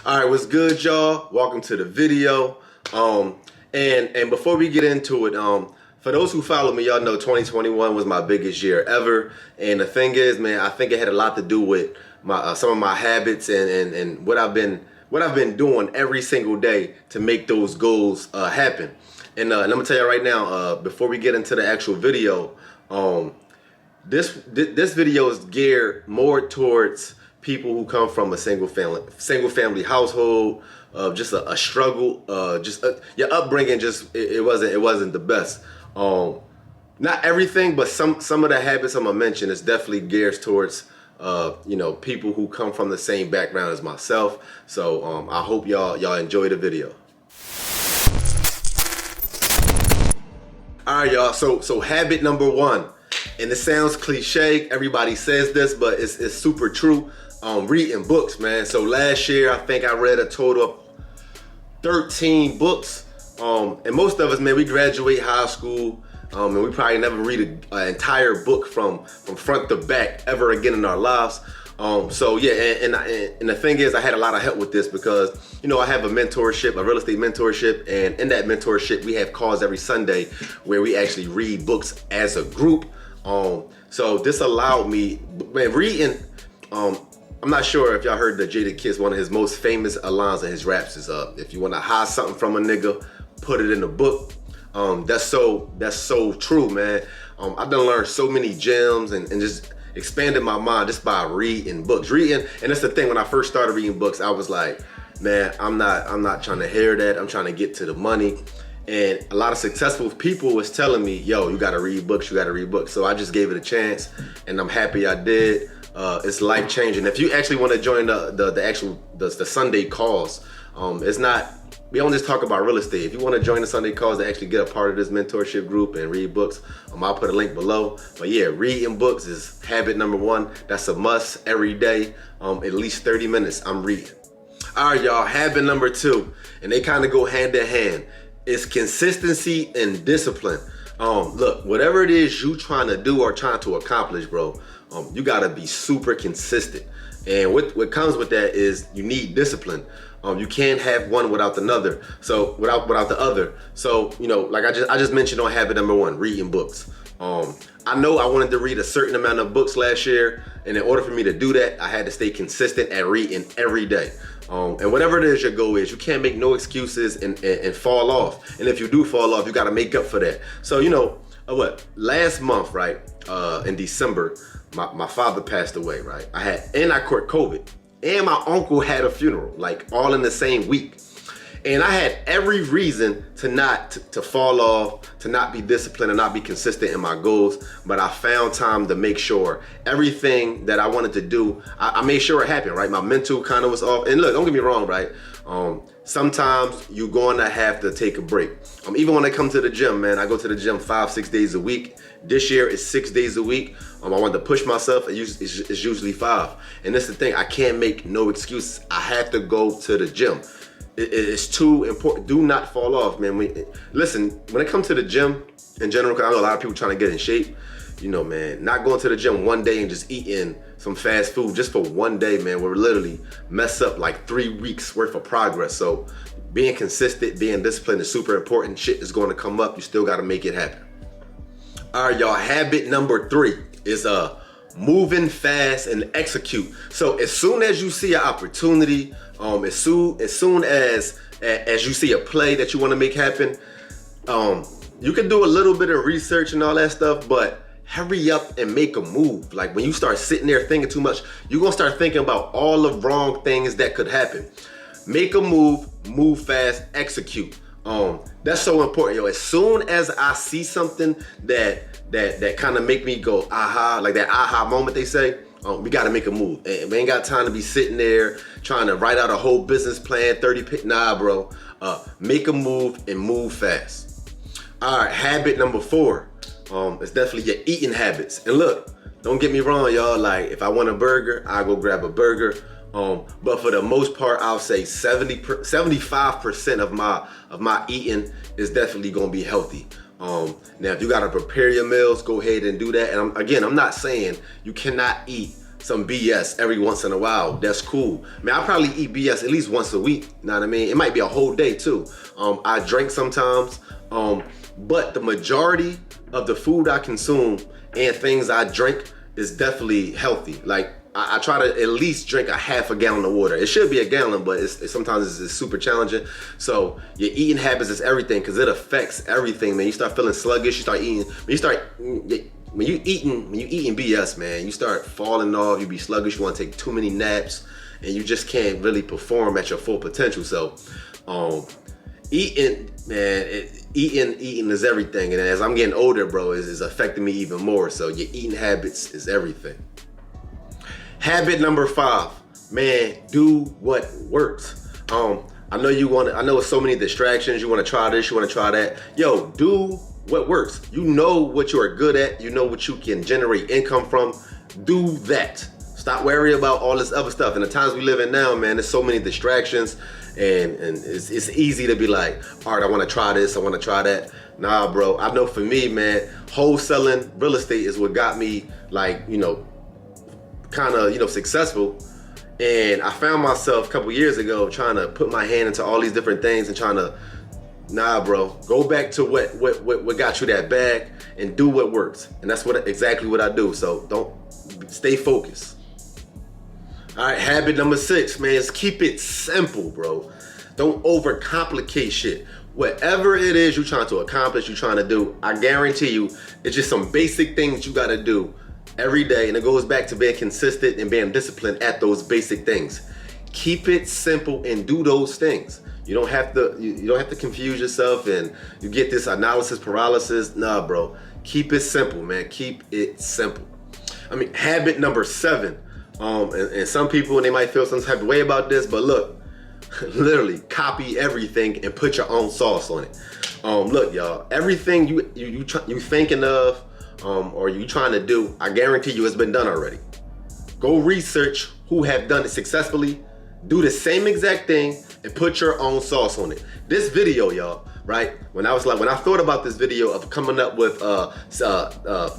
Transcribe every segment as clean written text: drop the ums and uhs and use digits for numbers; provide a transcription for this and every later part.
All right, what's good, y'all? Welcome to the video. And before we get into it, for those who follow me, y'all know 2021 was my biggest year ever. And the thing is, man, I think it had a lot to do with my some of my habits and what I've been doing every single day to make those goals happen. And let me tell you right now, before we get into the actual video, this video is geared more towards people who come from a single family household, just a struggle, your upbringing it wasn't the best. Not everything, but some of the habits I'm gonna mention is definitely geared towards people who come from the same background as myself. So I hope y'all enjoy the video. All right, y'all. So habit number one, and it sounds cliche. Everybody says this, but it's super true. Reading books, man. So last year, I think I read a total of 13 books. And most of us, man, we graduate high school, and we probably never read an entire book from front to back ever again in our lives. So yeah, and the thing is, I had a lot of help with this because, I have a mentorship, a real estate mentorship, and in that mentorship, we have calls every Sunday where we actually read books as a group. So this allowed me, man, reading, I'm not sure if y'all heard the Jada Kiss, one of his most famous lines in his raps is, if you want to hide something from a nigga, put it in a book. That's so true, man. I've done learned so many gems and just expanded my mind just by reading books. Reading, and that's the thing, when I first started reading books, I was like, man, I'm not trying to hear that. I'm trying to get to the money. And a lot of successful people was telling me, yo, you gotta read books, you gotta read books. So I just gave it a chance, and I'm happy I did. It's life changing. If you actually want to join the Sunday calls, it's not, we don't just talk about real estate. If you want to join the Sunday calls to actually get a part of this mentorship group and read books, I'll put a link below. But yeah, reading books is habit number one. That's a must every day. At least 30 minutes I'm reading. All right, y'all, habit number two, and they kind of go hand in hand, is consistency and discipline. Look, whatever it is you trying to do or trying to accomplish, bro, you gotta be super consistent. And what comes with that is you need discipline. You can't have one without another. So without the other. So like I just mentioned on habit number one, reading books. I know I wanted to read a certain amount of books last year, and in order for me to do that, I had to stay consistent at reading every day. And whatever it is your goal is, you can't make no excuses and fall off. And if you do fall off, you got to make up for that. So last month, right, in December, my father passed away, right? I caught COVID, and my uncle had a funeral, like all in the same week. And I had every reason to fall off, to not be disciplined and not be consistent in my goals. But I found time to make sure everything that I wanted to do, I made sure it happened, right? My mental kind of was off. And look, don't get me wrong, right? Sometimes you're going to have to take a break. Even when I come to the gym, man, I go to the gym 5-6 days a week. This year it's 6 days a week. I wanted to push myself. It's usually 5. And that's the thing, I can't make no excuses. I have to go to the gym. It's too important. Do not fall off, man. Listen, when it comes to the gym in general, because I know a lot of people trying to get in shape, man, not going to the gym one day and just eating some fast food just for one day, man, will literally mess up like 3 weeks worth of progress. So being consistent, being disciplined is super important. Shit is going to come up. You still got to make it happen. All right, y'all, habit number 3 is moving fast and execute. So as soon as you see an opportunity, as soon as you see a play that you want to make happen, you can do a little bit of research and all that stuff, but hurry up and make a move. Like when you start sitting there thinking too much, you're gonna start thinking about all the wrong things that could happen. Make a move fast, execute. That's so important, yo. As soon as I see something that kind of make me go aha, like that aha moment they say, we got to make a move. And we ain't got time to be sitting there trying to write out a whole business plan, 30 nah, bro. Make a move and move fast. All right, habit number 4. It's definitely your eating habits. And look, don't get me wrong, y'all. Like if I want a burger, I go grab a burger. But for the most part, I'll say 75% of my eating is definitely gonna be healthy. Now, if you gotta prepare your meals, go ahead and do that. And I'm not saying you cannot eat some BS every once in a while. That's cool. Man, I probably eat BS at least once a week. You know what I mean? It might be a whole day too. I drink sometimes, but the majority of the food I consume and things I drink is definitely healthy. Like I try to at least drink a half a gallon of water. It should be a gallon, but sometimes it's super challenging. So your eating habits is everything, because it affects everything, man. You start feeling sluggish. You start eating. When you eating BS, man, you start falling off. You be sluggish. You want to take too many naps, and you just can't really perform at your full potential. So, eating, man, eating is everything. And as I'm getting older, bro, is affecting me even more. So your eating habits is everything. Habit number 5, man, do what works. I know it's so many distractions. You want to try this, you want to try that. Yo, do what works. You know what you are good at. You know what you can generate income from. Do that. Stop worrying about all this other stuff. And the times we live in now, man, there's so many distractions, and it's easy to be like, all right, I want to try this, I want to try that. Nah, bro, I know for me, man, wholesaling real estate is what got me, like, kind of, successful. And I found myself a couple years ago trying to put my hand into all these different things and trying to, nah, bro, go back to what got you that bag and do what works. And that's exactly what I do. So don't stay focused. All right, habit number 6, man, is keep it simple, bro. Don't overcomplicate shit. Whatever it is you're trying to accomplish, you're trying to do, I guarantee you, it's just some basic things you gotta do every day. And it goes back to being consistent and being disciplined at those basic things. Keep it simple and do those things. You don't have to confuse yourself and you get this analysis paralysis. Nah, bro. Keep it simple, man. Keep it simple. I mean, habit number 7. And some people, they might feel some type of way about this, but look, literally copy everything and put your own sauce on it. Look, y'all, everything you thinking of or you trying to do, I guarantee you it's been done already. Go research who have done it successfully. Do the same exact thing and put your own sauce on it. This video, y'all, right? When I thought about this video of coming up with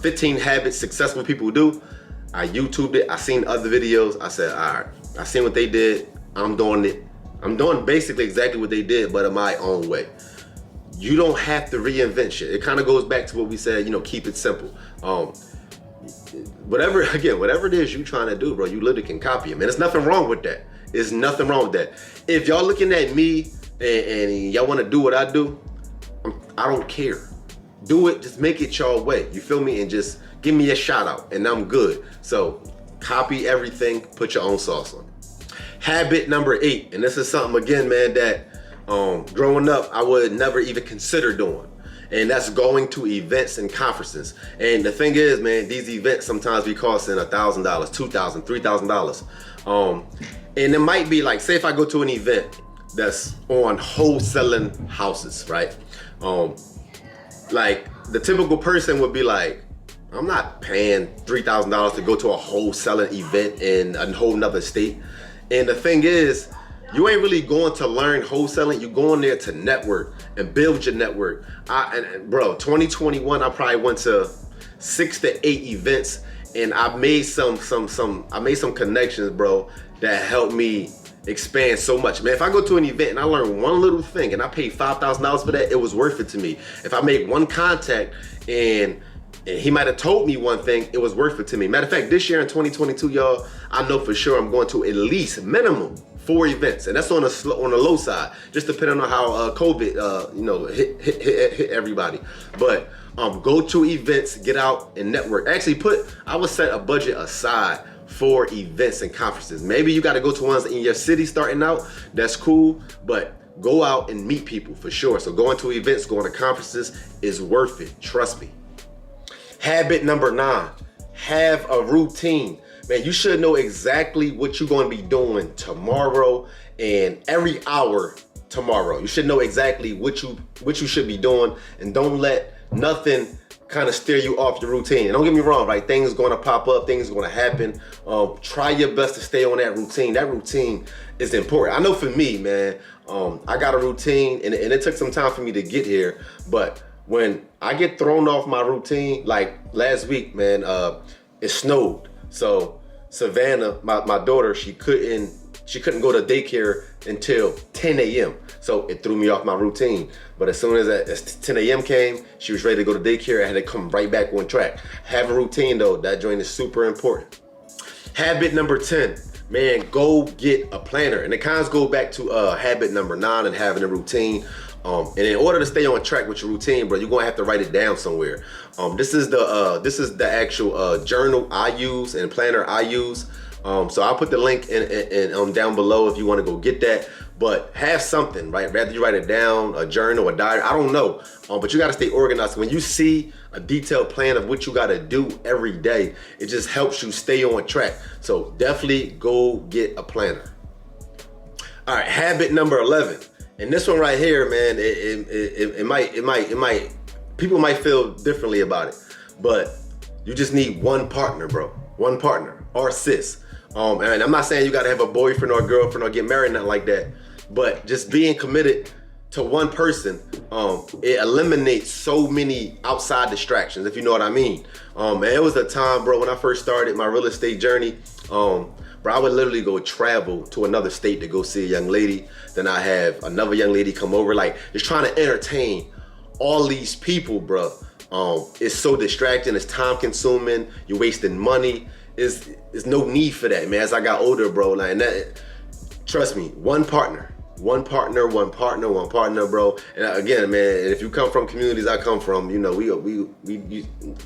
15 habits successful people do, I YouTubed it. I seen other videos. I said, all right, I seen what they did. I'm doing it. I'm doing basically exactly what they did, but in my own way. You don't have to reinvent shit. It kind of goes back to what we said, keep it simple. Whatever it is you're trying to do, bro, you literally can copy it, man. There's nothing wrong with that. There's nothing wrong with that. If y'all looking at me and y'all want to do what I do, I don't care. Do it, just make it your way. You feel me? And just give me a shout out and I'm good. So copy everything, put your own sauce on it. Habit number 8, and this is something again, man, that growing up I would never even consider doing. And that's going to events and conferences. And the thing is, man, these events sometimes be costing $1,000, $2,000, $3,000. And it might be like, say if I go to an event that's on wholesaling houses, right? Like the typical person would be like, I'm not paying $3,000 to go to a wholesaling event in a whole nother state. And the thing is, you ain't really going to learn wholesaling. You're going there to network and build your network. Bro, 2021, I probably went to 6 to 8 events, and I made some connections, bro, that helped me expand so much. Man, if I go to an event and I learn one little thing and I pay $5,000 for that, it was worth it to me. If I make one contact and he might have told me one thing, it was worth it to me. Matter of fact, this year in 2022, y'all, I know for sure I'm going to at least minimum 4 events, and that's on the low side, just depending on how COVID, hit everybody. But go to events, get out and network. Actually, I would set a budget aside for events and conferences. Maybe you got to go to ones in your city starting out. That's cool, but go out and meet people for sure. So going to events, going to conferences is worth it. Trust me. Habit number 9, have a routine. Man, you should know exactly what you're going to be doing tomorrow and every hour tomorrow. You should know exactly what you should be doing, and don't let nothing kind of steer you off your routine. And don't get me wrong, right? Things are going to pop up, things are going to happen. Try your best to stay on that routine. That routine is important. I know for me, man, I got a routine, and it took some time for me to get here, but when I get thrown off my routine, like last week, man, it snowed. So Savannah, my daughter, she couldn't go to daycare until 10 a.m. So it threw me off my routine. But as soon as 10 a.m. came, she was ready to go to daycare. I had to come right back on track. Have a routine though, that joint is super important. Habit number 10, man, go get a planner. And it kind of goes back to habit number 9 and having a routine. And in order to stay on track with your routine, bro, you're gonna have to write it down somewhere. This is the actual journal I use and planner I use. So I'll put the link in down below if you want to go get that. But have something, right? Rather you write it down, a journal, a diary, I don't know. But you got to stay organized. When you see a detailed plan of what you got to do every day, it just helps you stay on track. So definitely go get a planner. All right, habit number 11. And this one right here, man, it might, people might feel differently about it, but you just need one partner, bro. One partner or sis. And I'm not saying you gotta have a boyfriend or a girlfriend or get married, nothing like that, but just being committed to one person, it eliminates so many outside distractions, if you know what I mean. And it was a time, bro, when I first started my real estate journey, bro, I would literally go travel to another state to go see a young lady. Then I have another young lady come over, like just trying to entertain all these people, bro. It's so distracting, it's time consuming, you're wasting money. There's no need for that, man. As I got older, bro, like, and that, trust me, one partner, bro. And again, man, if you come from communities I come from, you know, we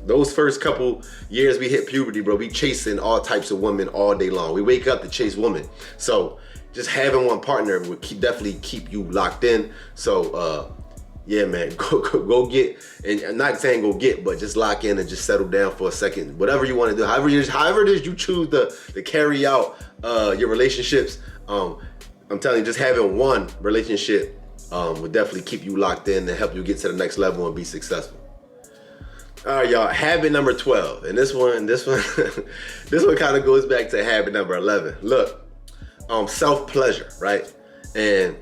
those first couple years we hit puberty, bro, we chasing all types of women all day long. We wake up to chase women. So just having one partner would definitely keep you locked in. So yeah, man, go get, and I'm not saying go get, but just lock in and just settle down for a second. Whatever you want to do, however it is you choose to carry out your relationships. I'm telling you, just having one relationship will definitely keep you locked in and help you get to the next level and be successful. All right, y'all, habit number 12. And this one this one kind of goes back to habit number 11. Look, self-pleasure, right? And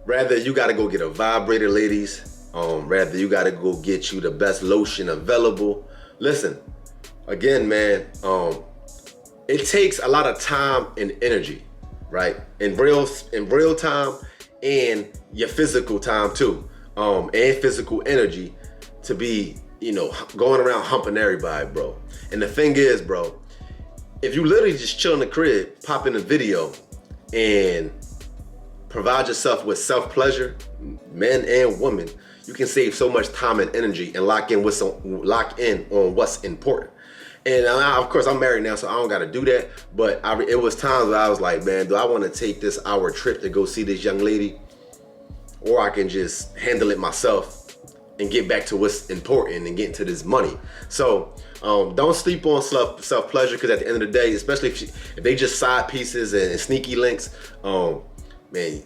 rather you gotta go get a vibrator, ladies. Rather you gotta go get you the best lotion available. Listen, again, man, it takes a lot of time and energy, right? In real time and your physical time too, and physical energy to be, you know, going around humping everybody, bro. And the thing is, bro, if you literally just chill in the crib, pop in a video and provide yourself with self-pleasure, men and women, you can save so much time and energy and lock in on what's important. And of course, I'm married now, so I don't got to do that. But it was times where I was like, man, do I want to take this hour trip to go see this young lady? Or I can just handle it myself and get back to what's important and get into this money. So don't sleep on self-pleasure, because at the end of the day, especially if they just side pieces and sneaky links, man,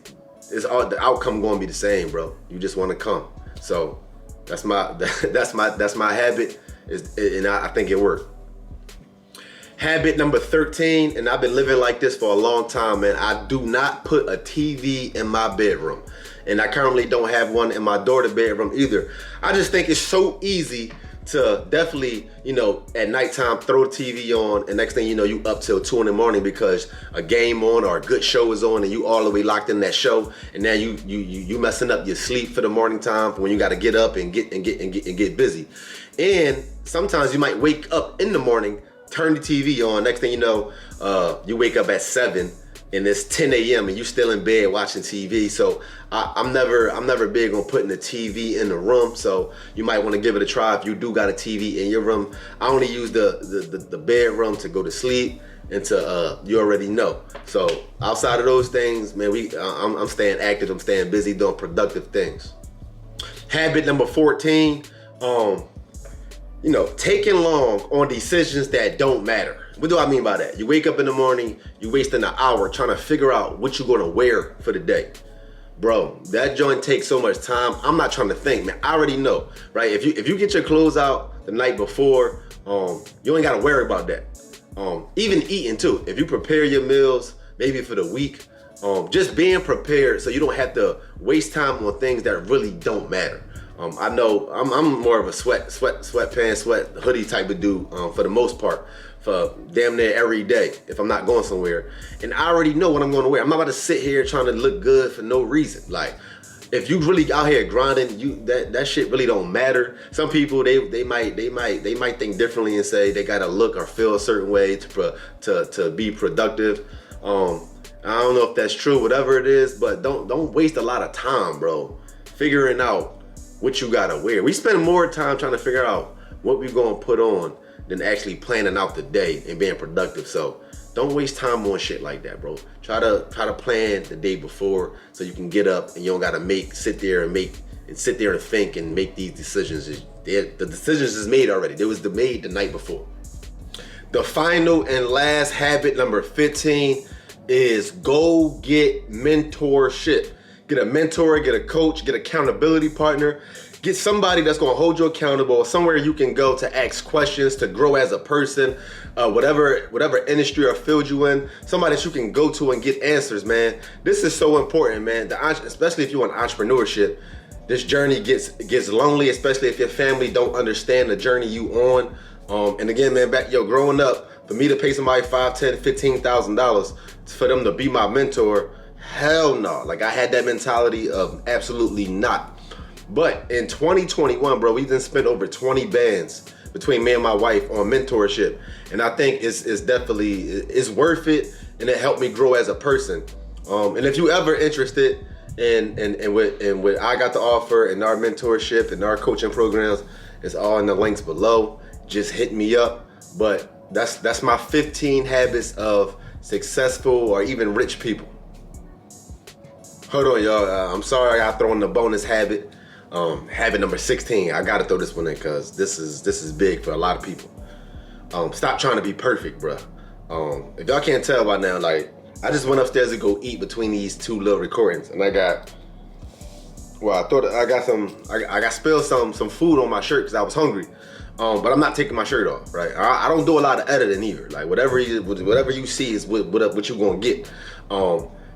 the outcome going to be the same, bro. You just want to come. So that's my habit, and I think it worked. Habit number 13, and I've been living like this for a long time, man. I do not put a TV in my bedroom. And I currently don't have one in my daughter's bedroom either. I just think it's so easy to definitely, you know, at nighttime throw the TV on, and next thing you know, you up till 2 in the morning because a game on or a good show is on and you all the way locked in that show, and now you messing up your sleep for the morning time for when you got to get up and get busy. And sometimes you might wake up in the morning, turn the TV on, next thing you know, you wake up at 7 and it's 10 a.m. and you still in bed watching TV. So I'm never big on putting the TV in the room. So you might want to give it a try if you do got a TV in your room. I only use the bedroom to go to sleep and to you already know. So outside of those things, man, I'm staying active. I'm staying busy doing productive things. Habit number 14. You know, taking long on decisions that don't matter. What do I mean by that? You wake up in the morning, you wasting an hour trying to figure out what you're gonna wear for the day. Bro, that joint takes so much time. I'm not trying to think, man. I already know, right? If you get your clothes out the night before, you ain't gotta worry about that. Even eating too. If you prepare your meals, maybe for the week, just being prepared so you don't have to waste time on things that really don't matter. I know I'm more of a sweatpants, sweat hoodie type of dude for the most part. for damn near every day if I'm not going somewhere. And I already know what I'm going to wear. I'm not about to sit here trying to look good for no reason. Like, if you really out here grinding, that shit really don't matter. Some people they might think differently and say they gotta look or feel a certain way to be productive. I don't know if that's true, whatever it is, but don't waste a lot of time, bro, figuring out what you gotta wear. We spend more time trying to figure out what we gonna put on than actually planning out the day and being productive. So don't waste time on shit like that, bro. Try to plan the day before so you can get up and you don't gotta sit there and think and make these decisions. The decisions is made already. They was made the night before. The final and last habit, number 15, is go get mentorship. Get a mentor, get a coach, get an accountability partner. Get somebody that's gonna hold you accountable, somewhere you can go to ask questions, to grow as a person, whatever industry or field you in, somebody that you can go to and get answers, man. This is so important, man. Especially if you're in entrepreneurship, this journey gets lonely, especially if your family don't understand the journey you on. And again, man, growing up, for me to pay somebody $5,000, $10,000, $15,000 for them to be my mentor, hell no. Like, I had that mentality of absolutely not. But in 2021, bro, we done spent over 20 bands between me and my wife on mentorship. And I think it's definitely worth it, and it helped me grow as a person. And if you ever interested in what I got to offer and our mentorship and our coaching programs, it's all in the links below. Just hit me up. But that's my 15 habits of successful or even rich people. Hold on, y'all. I'm sorry I throw in the bonus habit. Habit number 16. I gotta throw this one in because this is big for a lot of people. Stop trying to be perfect, bro. If y'all can't tell by now, like, I just went upstairs to go eat between these two little recordings, and I got spilled some food on my shirt because I was hungry. But I'm not taking my shirt off, right? I don't do a lot of editing either. Like, whatever you see is what you gonna get.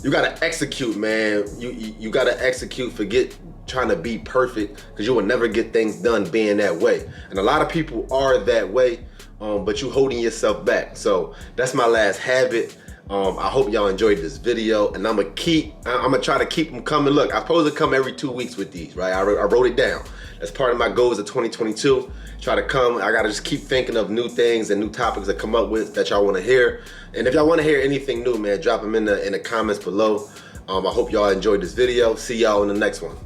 You gotta execute, man. You gotta execute. Forget trying to be perfect, because you will never get things done being that way. And a lot of people are that way, but you holding yourself back. So that's my last habit. I hope y'all enjoyed this video, and I'm gonna try to keep them coming. Look, I'm supposed to come every 2 weeks with these, right? I wrote it down. That's part of my goals of 2022. Try to come. I gotta just keep thinking of new things and new topics to come up with that y'all wanna hear. And if y'all wanna hear anything new, man, drop them in the comments below. I hope y'all enjoyed this video. See y'all in the next one.